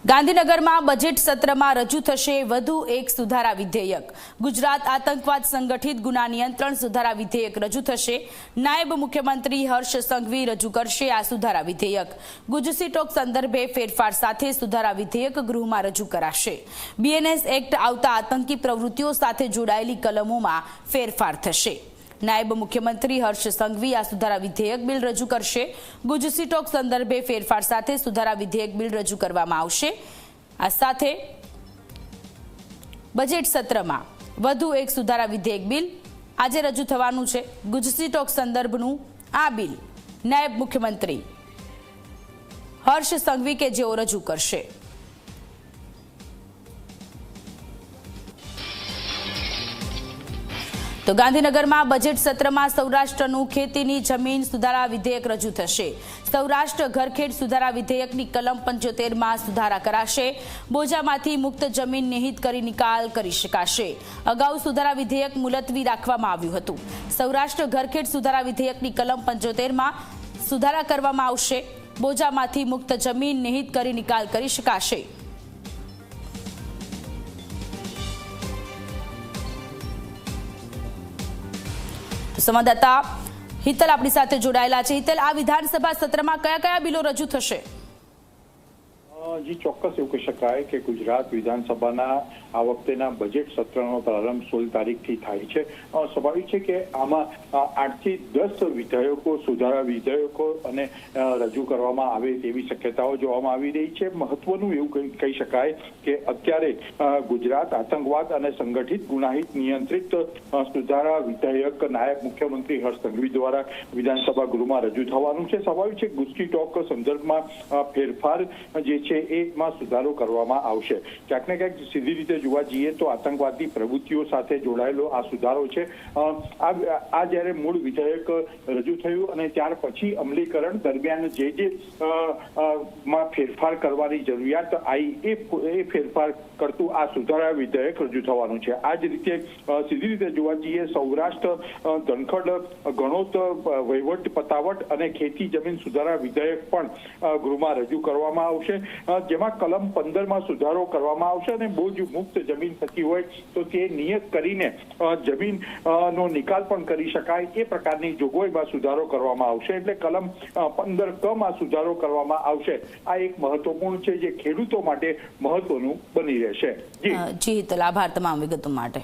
ગાંધીનગરમાં બજેટ સત્રમાં રજૂ થશે વધુ એક સુધારા વિધેયક। ગુજરાત આતંકવાદ સંગઠિત ગુના નિયંત્રણ સુધારા વિધેયક રજૂ થશે। નાયબ મુખ્યમંત્રી હર્ષ સંઘવી રજૂ કરશે આ સુધારા વિધેયક। ગુજસી ટોક સંદર્ભે ફેરફાર સાથે સુધારા વિધેયક ગૃહમાં રજૂ કરાશે। બીએનએસ એક્ટ આવતા આતંકી પ્રવૃત્તિઓ સાથે જોડાયેલી કલમોમાં ફેરફાર થશે। નાયબ મુખ્યમંત્રી હર્ષ સંઘવી આ સુધારા વિધેયક બિલ રજૂ કરશે। ગુજસી ટોક સંદર્ભે ફેરફાર સાથે સુધારા વિધેયક બિલ રજૂ કરવામાં આવશે। આ સાથે બજેટ સત્રમાં વધુ એક સુધારા વિધેયક બિલ આજે રજૂ થવાનું છે। ગુજસી ટોક સંદર્ભનું આ બિલ નાયબ મુખ્યમંત્રી હર્ષ સંઘવી કે જેઓ રજૂ કરશે। તો ગાંધીનગરમાં બજેટ સત્રમાં સૌરાષ્ટ્રનું ખેતીની જમીન સુધારા વિધેયક રજૂ થશે। સૌરાષ્ટ્ર ઘરખેડ સુધારા વિધેયકની કલમ 75માં સુધારા કરાશે। બોજામાંથી મુક્ત જમીન નિહિત કરી નિકાલ કરી શકાશે। અગાઉ સુધારા વિધેયક મુલતવી રાખવામાં આવ્યું હતું। સૌરાષ્ટ્ર ઘરખેડ સુધારા વિધેયકની કલમ 75માં સુધારા કરવામાં આવશે। બોજામાંથી મુક્ત જમીન નિહિત કરી નિકાલ કરી શકાશે। સંવાદદાતા હિતલ આપણી સાથે જોડાયેલા છે। હિતલ, આ વિધાનસભા સત્રમાં કયા કયા બિલો રજૂ થશે? જી ચોક્કસ એવું કહી શકાય કે ગુજરાત વિધાનસભાના આ વખતેના બજેટ સત્રનો પ્રારંભ 16 તારીખથી થાય છે। સ્વાભાવિક છે કે આમાં 8 થી 10 વિધેયકો સુધારા વિધેયકો અને રજૂ કરવામાં આવે તેવી શક્યતાઓ જોવામાં આવી રહી છે। મહત્વનું એવું કહી શકાય કે અત્યારે ગુજરાત આતંકવાદ અને સંગઠિત ગુનાહિત નિયંત્રિત સુધારા વિધેયક નાયબ મુખ્યમંત્રી હર્ષ સંઘવી દ્વારા વિધાનસભા ગૃહમાં રજૂ થવાનું છે। સ્વાભાવિક છે ગુજસી ટોક સંદર્ભમાં ફેરફાર જે છે એમાં સુધારો કરવામાં આવશે। ક્યાંક ને ક્યાંક સીધી રીતે જોવા જઈએ તો આતંકવાદી પ્રવૃત્તિઓ સાથે જોડાયેલો આ સુધારો છે। આ જ્યારે મૂળ વિધેયક રજૂ થયું અને ત્યાર પછી અમલીકરણ દરમિયાન જે માં ફેરફાર કરવાની જરૂરિયાત આવી એ ફેરફાર કરતું આ સુધારા વિધેયક રજૂ થવાનું છે। આ જ રીતે સીધી રીતે જોવા જઈએ સૌરાષ્ટ્ર ધનખડ ગણોત વહીવટ પતાવટ અને ખેતી જમીન સુધારા વિધેયક પણ ગૃહમાં રજૂ કરવામાં આવશે, જેમાં કલમ 15માં સુધારો કરવામાં આવશે અને બોજ મુક્ત જમીન થતી હોય તો તે નિયત કરીને જમીન નો નિકાલ પણ કરી શકાય એ પ્રકારની જોગવાઈમાં સુધારો કરવામાં આવશે। એટલે કલમ 15 માં સુધારો કરવામાં આવશે। આ એક મહત્વપૂર્ણ છે જે ખેડૂતો માટે મહત્વનું બની રહેશે। જી હિતલ, આભાર તમામ વિગતો માટે।